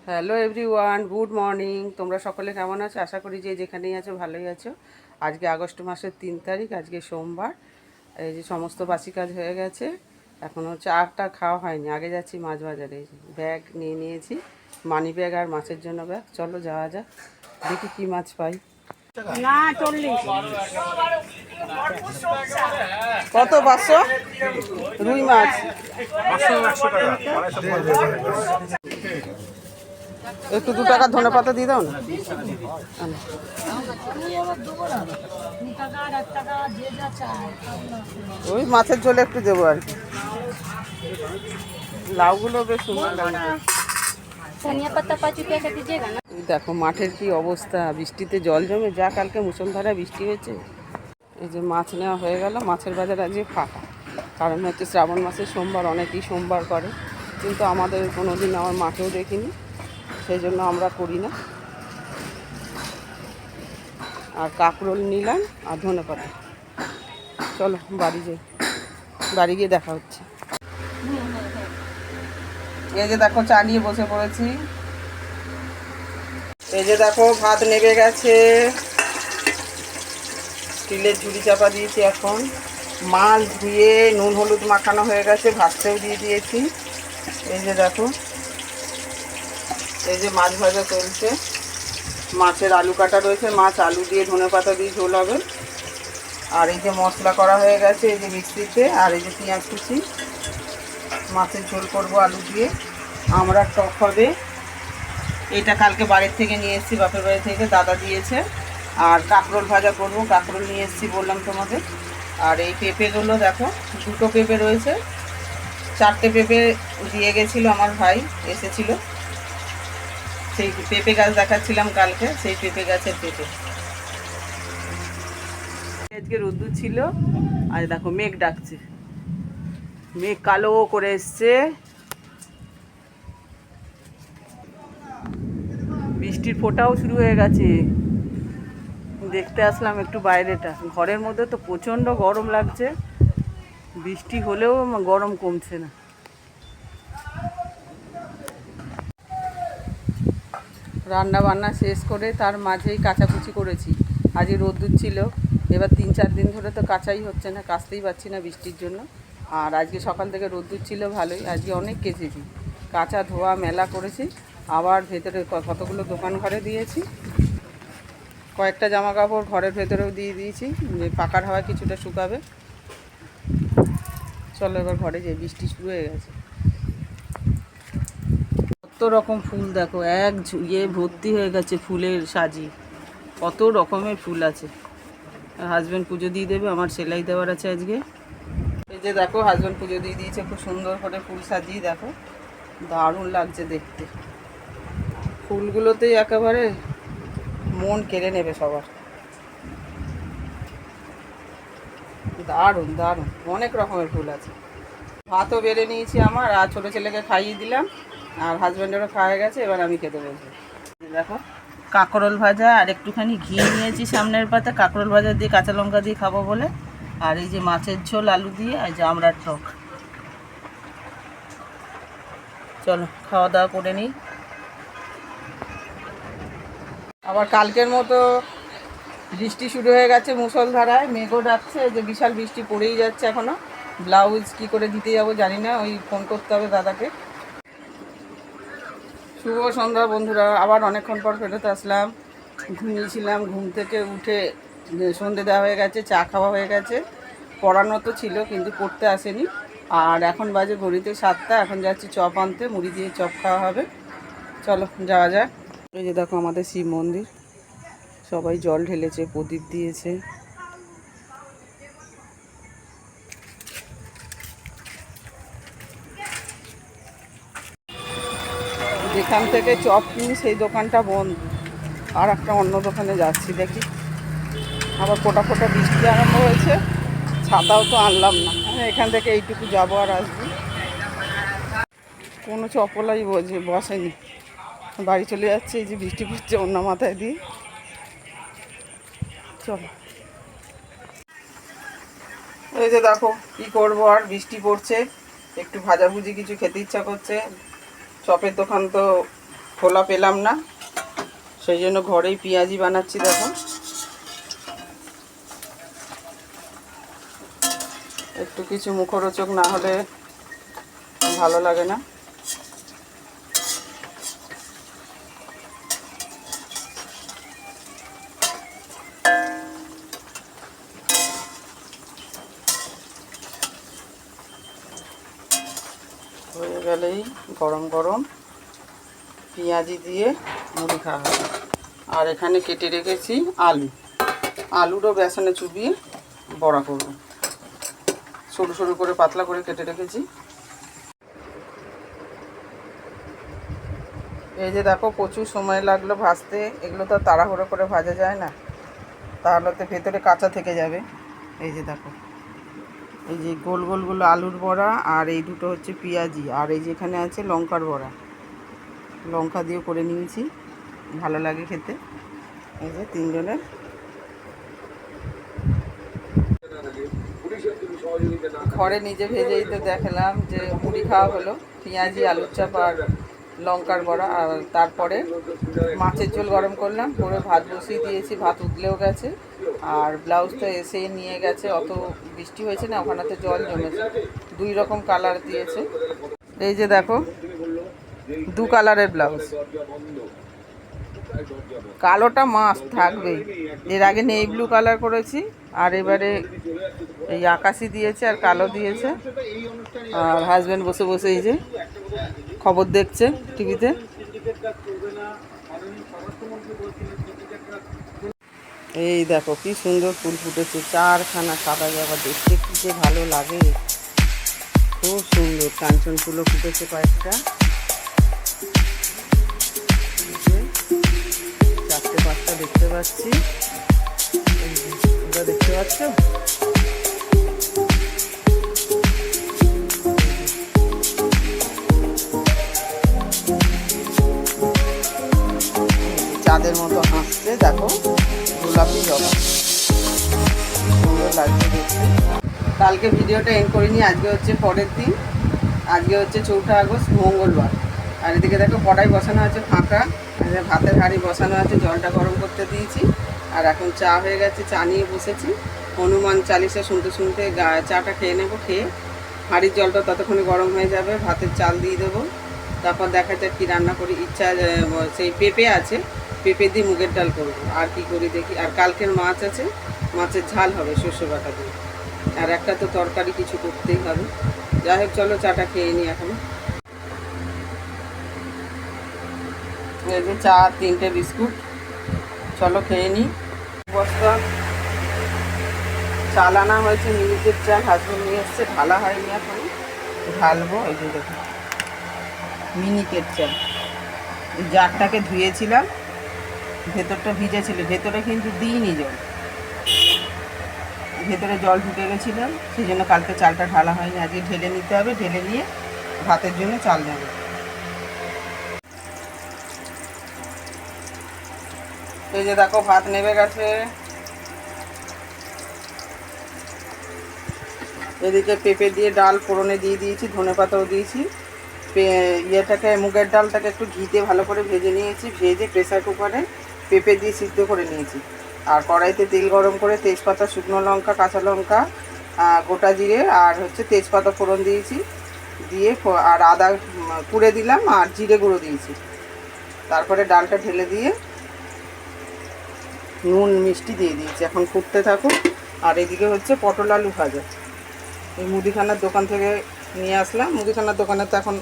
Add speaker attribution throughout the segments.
Speaker 1: Hello everyone, good morning. তোমরা সকলে কেমন আছো? আশা করি যে যেখানেই আছো ভালোই আছো। আজকে আগস্ট মাসের 3 তারিখ, আজকে সোমবার। এই যে সমস্ত বাসি কাজ হয়ে গেছে, এখন হচ্ছে আটটা খাওয়া হয়নি। আগে যাচ্ছি মাছ বাজারে, ব্যাগ নিয়ে নিয়েছি, মানি ব্যাগ আর মাছের জন্য ব্যাগ। চলো যাওয়া যাক, দেখি কী মাছ পাই।
Speaker 2: না 40।
Speaker 1: কত? 500 রুই মাছ। একটু 2 টাকা ধনে পাতা দিয়ে দাও না। ওই মাছের ঝোলে একটু দেবো আর কি। লাউগুলো বেশ সুন্দর লাগছে।
Speaker 2: ধনিয়া পাতা 5 रुपया का दीजिएगा ना।
Speaker 1: এই দেখো মাঠের কি অবস্থা, বৃষ্টিতে জল জমে যা, কালকে মুষলধারা বৃষ্টি হয়েছে। এই যে মাছ নেওয়া হয়ে গেল। মাছের বাজার আজকে ফাঁকা, কারণ হচ্ছে শ্রাবণ মাসে সোমবার, অনেকেই সোমবার করে, কিন্তু আমাদের কোনো দিন আমার মাঠেও দেখিনি, সেই জন্য আমরা করি না। আর কাঁকরোল নিলাম আর ধনেপাতা। চলো বাড়ি যাই, বাড়ি গিয়ে দেখা হচ্ছে। এই যে দেখো চা নিয়ে বসে পড়েছি। এই যে দেখো ভাত নেবে গেছে, স্টিলের ঝুড়ি চাপা দিয়েছি। এখন মাছ ধুয়ে নুন হলুদ মাখানো হয়ে গেছে, ভাজতেও দিয়ে দিয়েছি। এই যে দেখো, এই যে মাছ ভাজা চলছে, মাছের আলু কাটা রয়েছে, মাছ আলু দিয়ে ধনেপাতা দিয়ে ঝোল হবে। আর এই যে মশলা করা হয়ে গেছে এই যে মিক্সিতে, আর এই যে পেঁয়াজ কুচি, মাছের ঝোল করবো আলু দিয়ে। আমরা টক হবে, এটা কালকে বাড়ির থেকে নিয়ে এসেছি, বাপের বাড়ি থেকে দাদা দিয়েছে। আর কাঁকরোল ভাজা করব, কাঁকরোল নিয়ে এসেছি বললাম তোমাদের। আর এই পেঁপেগুলো দেখো, 2টো পেঁপে রয়েছে, 4টে পেঁপে দিয়ে গেছিলো আমার ভাই, এসেছিল। সেই পেঁপে গাছ দেখাচ্ছিলাম কালকে, সেই পেঁপে গাছের পেঁপে। আজকে রোদ্দুর ছিল, আজ দেখো মেঘ ডাকছে, মেঘ কালো করে এসছে। বৃষ্টির ফোঁটাও শুরু হয়ে গেছে। দেখতে আসলাম একটু বাইরেটা, ঘরের মধ্যে তো প্রচণ্ড গরম লাগছে, বৃষ্টি হলেও গরম কমছে না। রান্না বান্না শেষ করে তার মাঝেই কাচাকুচি করেছি। আজকে রোদ্দুর ছিল, এবার 3-4 দিন ধরে তো কাচাই হচ্ছে না, কাচতেই পারছি না বৃষ্টির জন্য। আর আজকে সকাল থেকে রোদ্দুর ছিল ভালোই, আজকে অনেক কেচেছি, কাচা ধোয়া মেলা করেছি। আবার ভেতরে কতগুলো দোকান ঘরে দিয়েছি, কয়েকটা জামা কাপড় ঘরের ভেতরেও দিয়ে দিয়েছি, যে পাকার হাওয়া কিছুটা শুকাবে। চলো এবার ঘরে যাই, বৃষ্টি শুরু হয়ে গেছে। কত রকম ফুল দেখো, এক ভর্তি হয়ে গেছে ফুলের সাজি, কত রকমের ফুল আছে। হাজব্যান্ড পুজো দিয়ে দেবে, আমার সেলাই দেওয়ার আছে আজকে। এই যে দেখো হাজব্যান্ড পুজো দিয়ে দিয়েছে, খুব সুন্দর করে ফুল সাজিয়ে, দেখো দারুণ লাগছে দেখতে। ফুলগুলোতেই একেবারে মন কেড়ে নেবে সবার, দারুণ দারুণ, অনেক রকমের ফুল আছে। ভাতও বেড়ে নিয়েছি আমার, আর ছোটো ছেলেকে খাইয়ে দিলাম, আর হাজব্যান্ডেরও খাওয়া গেছে, এবার আমি খেতে বসবো। দেখো কাঁকরোল ভাজা আর একটুখানি ঘি নিয়েছি সামনের পাতে, কাঁকরোল ভাজা দিয়ে কাঁচা লঙ্কা দিয়ে খাবো বলে। আর এই যে মাছের ঝোল আলু দিয়ে, আর যে আমড়ার টক। চলো খাওয়া দাওয়া করে নিই। আবার কালকের মতো বৃষ্টি শুরু হয়ে গেছে মুষলধারায়, মেঘও ডাকছে, যে বিশাল বৃষ্টি পড়েই যাচ্ছে এখনও। ব্লাউজ কি করে দিতে যাবো জানি না, ওই ফোন করতে হবে দাদাকে। শুভ সন্ধ্যা বন্ধুরা, আবার অনেকক্ষণ পর ফেরত আসলাম। ঘুমিয়েছিলাম, ঘুম থেকে উঠে সন্ধে দেওয়া হয়ে গেছে, চা খাওয়া হয়ে গেছে, পড়ানো তো ছিল কিন্তু পড়তে আসেনি। আর এখন বাজে ঘড়িতে 7টা, এখন যাচ্ছি চপ আনতে, মুড়ি দিয়ে চপ খাওয়া হবে। চলো যাওয়া যাক। এই যে দেখো আমাদের শিব মন্দির, সবাই জল ঢেলেছে, প্রদীপ দিয়েছে। যেখান থেকে চপ কিনি সেই দোকানটা বন্ধ, আর একটা অন্য দোকানে যাচ্ছি, দেখি। আবার ফোটা ফোটা বৃষ্টি আরম্ভ হয়েছে, ছাতাও তো আনলাম না, এখান থেকে এইটুকু যাবো আর আসবো। কোনো চপলাই বসেনি, বাড়ি চলে যাচ্ছে। এই যে বৃষ্টি পড়ছে অন্য মাথায় দিয়ে। চলো, এই যে দেখো কি করবো, আর বৃষ্টি পড়ছে, একটু ভাজাভুজি কিছু খেতে ইচ্ছা করছে। চপের দোকান তো খোলা পেলাম না, সেই জন্য ঘরেই পেঁয়াজি বানাচ্ছি। দেখো একটু কিছু মুখরোচক না হলে ভালো লাগে না। হয়ে গেলেই গরম গরম পেঁয়াজি দিয়ে মুড়ি খাওয়া হবে। আর এখানে কেটে রেখেছি আলুরও বেসনে চুবিয়ে বড়া করব, সরু সরু করে পাতলা করে কেটে রেখেছি। এই যে দেখো প্রচুর সময় লাগলো ভাজতে, এগুলো তো তাড়াহুড়ো করে ভাজা যায় না, তাহলে তো ভেতরে কাঁচা থেকে যাবে। এই যে দেখো, এই যে গোল গোলগুলো আলুর বড়া, আর এই দুটো হচ্ছে পেঁয়াজি, আর এই যেখানে আছে লঙ্কার বড়া, লঙ্কা দিয়ে করে নিয়েছি, ভালো লাগে খেতে। এই যে তিনজনের ঘরে নিজে ভেজেই তো দেখালাম যে মুড়ি খাওয়া হলো, পেঁয়াজি, আলুর চাপ আর লঙ্কার বড়া। আর তারপরে মাছের ঝোল গরম করলাম, করে ভাত বসিয়ে দিয়েছি, ভাত উতলেও গেছে। আর ব্লাউজ তো এসে নিয়ে গেছে, অত বৃষ্টি হয়েছে না, ওখানেতে জল জমেছে, 2 রকম কালার দিয়েছে। এই যে দেখো 2 কালারের ব্লাউজ, কালোটা মাস্ট থাকবেই। এর আগে নেই ব্লু কালার করেছি, আর এবারে এই আকাশি দিয়েছে আর কালো দিয়েছে। আর হাজব্যান্ড বসে বসে এই যে খবর দেখছে টিভিতে। এই দেখো কি সুন্দর ফুল ফুটেছে, 4খানা সাদা জায়গা, দেখতে কি যে ভালো লাগে, খুব সুন্দর। কাঞ্চন ফুলও ফুটেছে কয়েকটা, 4-5টা দেখতে পাচ্ছি, তোমরা দেখতে পাচ্ছ? চাঁদের মতো হাসছে, দেখো গোলাপি জবা, সুন্দর লাগছে দেখতে। কালকে ভিডিওটা এন্ড করিনি, আজকে হচ্ছে পরের দিন, আজকে হচ্ছে 4 আগস্ট মঙ্গলবার। আর এদিকে দেখো কড়াই বসানো আছে ফাঁকা, ভাতের হাঁড়ি বসানো আছে, জলটা গরম করতে দিয়েছি। আর এখন চা হয়ে গেছে, চা নিয়ে বসেছি, হনুমান চালিসা শুনতে শুনতে চাটা খেয়ে নেবো। খেয়ে হাঁড়ির জলটা ততক্ষণে গরম হয়ে যাবে, ভাতের চাল দিয়ে দেবো। তারপর দেখা যাক কী রান্না করি, ইচ্ছা সেই পেঁপে আছে, পেঁপে দিয়ে মুগের ডাল করবো, আর কি করি দেখি। আর কালকের মাছ আছে, মাছের ঝাল হবে সর্ষে বাটা দিয়ে, আর একটা তো তরকারি কিছু করতেই হবে। যাই হোক চলো চাটা খেয়ে নিই এখন। এই যে চা, 3টে বিস্কুট, চলো খেয়ে নিই। বস্তা চাল আনা হয়েছে, মিনিকেট চাল, হাজবেন্ড নিয়ে এসছে, ঢালা হয়নি এখন, ঢালবো। এই যে দেখো মিনিকেট চাল, এই জারটাকে ধুয়েছিলাম, ভেতরটা ভিজেছিল, ভেতরে কিন্তু দিইনি জল, ভেতরে জল ঢুকে গেছিলাম, সেই জন্য কালকে চালটা ঢালা হয়নি। আজকে ঢেলে নিতে হবে, ঢেলে নিয়ে ভাতের জন্য চাল নেব। এই যে দেখো ভাত নেবে গেছে, এদিকে পেঁপে দিয়ে ডাল ফোড়নে দিয়ে দিয়েছি, ধনেপাতাও দিয়েছি। ইয়েটাকে মুগের ডালটাকে একটু ঘিতে ভালো করে ভেজে নিয়েছি, ভেজে প্রেসার কুকারে পেঁপে দিয়ে সিদ্ধ করে নিয়েছি। আর কড়াইতে তেল গরম করে তেজপাতা, শুকনো লঙ্কা, কাঁচা লঙ্কা, গোটা জিরে আর হচ্ছে তেজপাতা ফোড়ন দিয়েছি, দিয়ে আর আদা কুড়ে দিলাম, আর জিরে গুঁড়ো দিয়েছি। তারপরে ডালটা ঢেলে দিয়ে নুন মিষ্টি দিয়ে দিয়েছি, এখন ফুটতে থাকুক। আর এদিকে হচ্ছে পটল আলু ভাজা, এই মুদিখানার দোকান থেকে নিয়ে আসলাম। মুদিখানার দোকানে তো এখন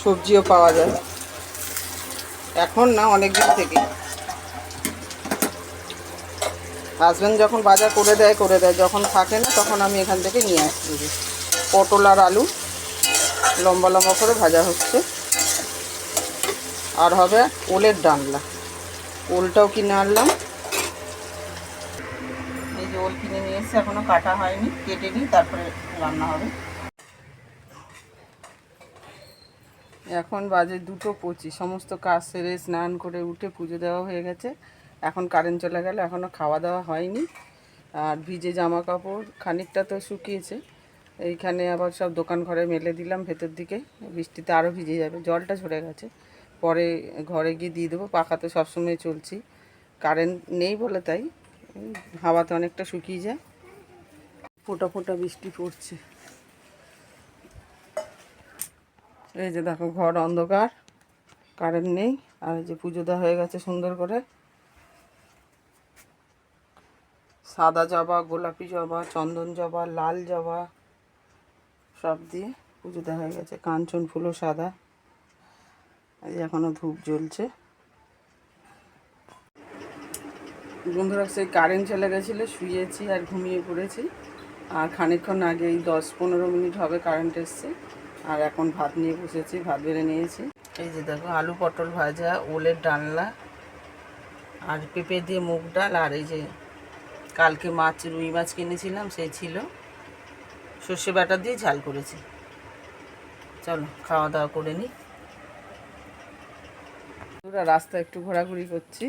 Speaker 1: সবজিও পাওয়া যায়, এখন না অনেক দিন থেকে। হাজব্যান্ড যখন বাজার করে দেয়, যখন থাকে না তখন আমি এখান থেকে নিয়ে আসছি। পটল আর আলু লম্বা লম্বা করে ভাজা হচ্ছে। আর হবে ওলের ডালনা, ওলটাও কিনে আনলাম। এই যে ওল কিনে নিয়ে এসছে, এখনও কাটা হয়নি, কেটে নিই তারপরে রান্না হবে। এখন বাজে 2:25, সমস্ত কাজ সেরে স্নান করে উঠে পুজো দেওয়া হয়ে গেছে। এখন কারেন্ট চলে গেল, এখনও খাওয়া দাওয়া হয়নি। আর ভিজে জামা কাপড় খানিকটা তো শুকিয়েছে, এইখানে আবার সব দোকান ঘরে মেলে দিলাম ভেতর দিকে, বৃষ্টিতে আরও ভিজে যাবে, জলটা ঝরে গেছে। পরে ঘরে গিয়ে দিয়ে দেবো। পাখা তো সবসময় চলছি, কারেন্ট নেই বলে তাই হাওয়াতে অনেকটা শুকিয়ে যায়। ফোঁটা ফোঁটা বৃষ্টি পড়ছে। এই যে দেখো ঘর অন্ধকার, কারেন্ট নেই। আর এই যে পুজো দেওয়া হয়ে গেছে সুন্দর করে। সাদা জবা, গোলাপি জবা, চন্দন জবা, লাল জবা সব দিয়ে পুজো দেওয়া হয়ে গেছে। কাঞ্চন ফুলও সাদা। এই যে এখনও ধূপ জ্বলছে। বন্ধুরা সেই কারেন্ট চলে গেছিলো, শুয়েছি আর ঘুমিয়ে পড়েছি। আর খানিকক্ষণ আগে এই 10-15 মিনিট হবে কারেন্ট এসছে। আর এখন ভাত নিয়ে বসেছি, ভাত বেড়ে নিয়েছি। এই যে দেখো আলু পটল ভাজা, ওলের ডালনা, আর পেঁপে দিয়ে মুগ ডাল, আর এই যে কালকে রুই মাছ কিনেছিলাম সেই ছিল, সর্ষে বাটা দিয়ে ঝাল করেছি। চলো খাওয়া দাওয়া করে নিই। পুরো রাস্তা একটু ঘোরাঘুরি করছি,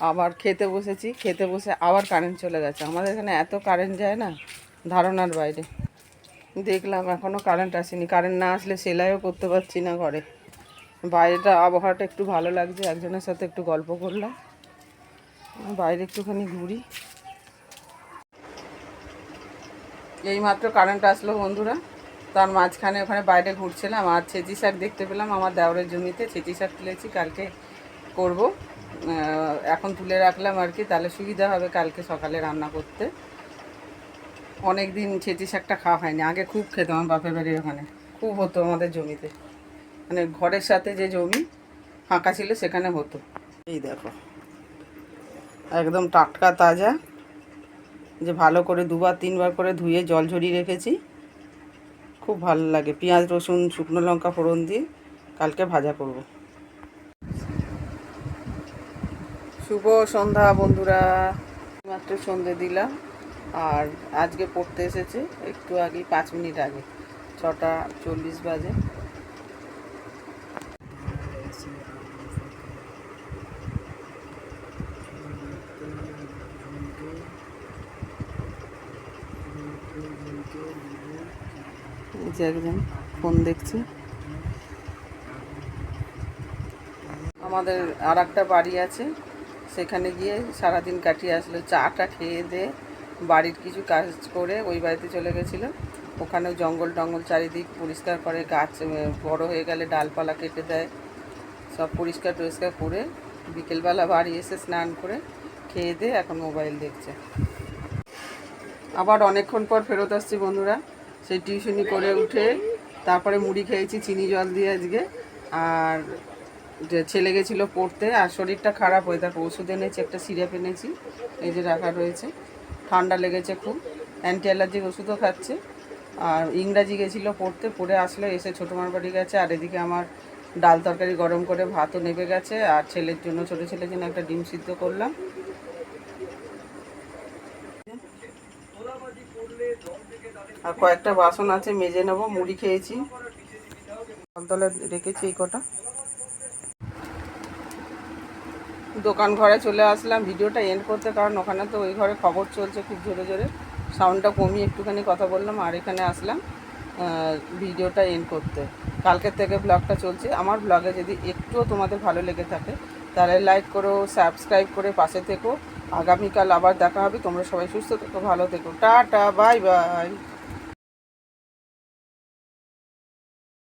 Speaker 1: আবার খেতে বসেছি। খেতে বসে আবার কারেন্ট চলে গেছে। আমাদের এখানে এত কারেন্ট যায় না, ধারণার বাইরে। দেখলাম এখনও কারেন্ট আসেনি। কারেন্ট না আসলে সেলাইও করতে পারছি না ঘরে। বাইরেটা আবহাওয়াটা একটু ভালো লাগছে, একজনের সাথে একটু গল্প করলাম। বাইরে একটুখানি ঘুরি। এইমাত্র কারেন্ট আসলো বন্ধুরা, তার মাঝখানে ওখানে বাইরে ঘুরছিলাম আর ছেঁচি শাক দেখতে পেলাম। আমার দেওরের জমিতে ছেঁচি শাক তুলেছি, কালকে করব। এখন তুলে রাখলাম আর কি, তাহলে সুবিধা হবে কালকে সকালে রান্না করতে। অনেক দিন ছেঁচি শাকটা খাওয়া হয়নি। আগে খুব খেতাম, আমার বাপের বাড়ির ওখানে খুব হতো আমাদের জমিতে, মানে ঘরের সাথে যে জমি ফাঁকা ছিল সেখানে হতো। এই দেখো একদম টাটকা তাজা, যে ভালো করে 2-3 বার করে ধুয়ে জল ঝরিয়ে রেখেছি। খুব ভালো লাগে, পেঁয়াজ রসুন শুকনো লঙ্কা ফোড়ন দিয়ে কালকে ভাজা করব। শুভ সন্ধ্যা বন্ধুরা, মাত্র সন্ধে দিলাম। আর আজকে পড়তে এসেছে একটু আগে, 5 মিনিট আগে, 6টা 40 বাজে। যে একজন ফোন দেখছে। আমাদের আর একটা বাড়ি আছে, সেখানে গিয়ে সারাদিন কাটিয়ে আসলো। চাটা খেয়ে দিয়ে বাড়ির কিছু কাজ করে ওই বাড়িতে চলে গেছিলো। ওখানেও জঙ্গল টঙ্গল চারিদিক পরিষ্কার করে, গাছ বড় হয়ে গেলে ডালপালা কেটে দেয়, সব পরিষ্কার টরিষ্কার করে বিকেলবেলা বাড়ি এসে স্নান করে খেয়ে দিয়ে এখন মোবাইল দেখছে। আবার অনেকক্ষণ পর ফেরত আসছি বন্ধুরা। সেই টিউশনি করে উঠে তারপরে মুড়ি খেয়েছি চিনি জল দিয়ে আজকে। আর ছেলে গেছিলো পড়তে, আর শরীরটা খারাপ হয়ে থাকে। ওষুধ এনেছি, একটা সিরাপ এনেছি, এই যে রাখা রয়েছে। ঠান্ডা লেগেছে খুব, অ্যান্টি অ্যালার্জির ওষুধও খাচ্ছে। আর ইংরাজি গেছিলো পড়তে, পড়ে আসলে এসে ছোটো মার বাড়ি গেছে। আর এদিকে আমার ডাল তরকারি গরম করে ভাতও নেবে গেছে। আর ছেলের জন্য, ছোটো ছেলের জন্য একটা ডিম সিদ্ধ করলাম। আর কয়েকটা বাসন আছে মেজে নেবো। মুড়ি খেয়েছি, তলে রেখেছি এই কটা। দোকান ঘরে চলে আসলাম ভিডিওটা এন্ড করতে, কারণ ওখানে তো ওই ঘরে খবর চলছে খুব জোরে জোরে। সাউন্ডটা কমিয়ে একটুখানি কথা বললাম, আর এখানে আসলাম ভিডিওটা এন্ড করতে। কালকের থেকে ব্লগটা চলছে। আমার ব্লগে যদি একটুও তোমাদের ভালো লেগে থাকে তাহলে লাইক করো, সাবস্ক্রাইব করে পাশে থেকো। আগামীকাল আবার দেখা হবে। তোমরা সবাই সুস্থ থেকো, ভালো থেকো, টাটা, বাই বাই।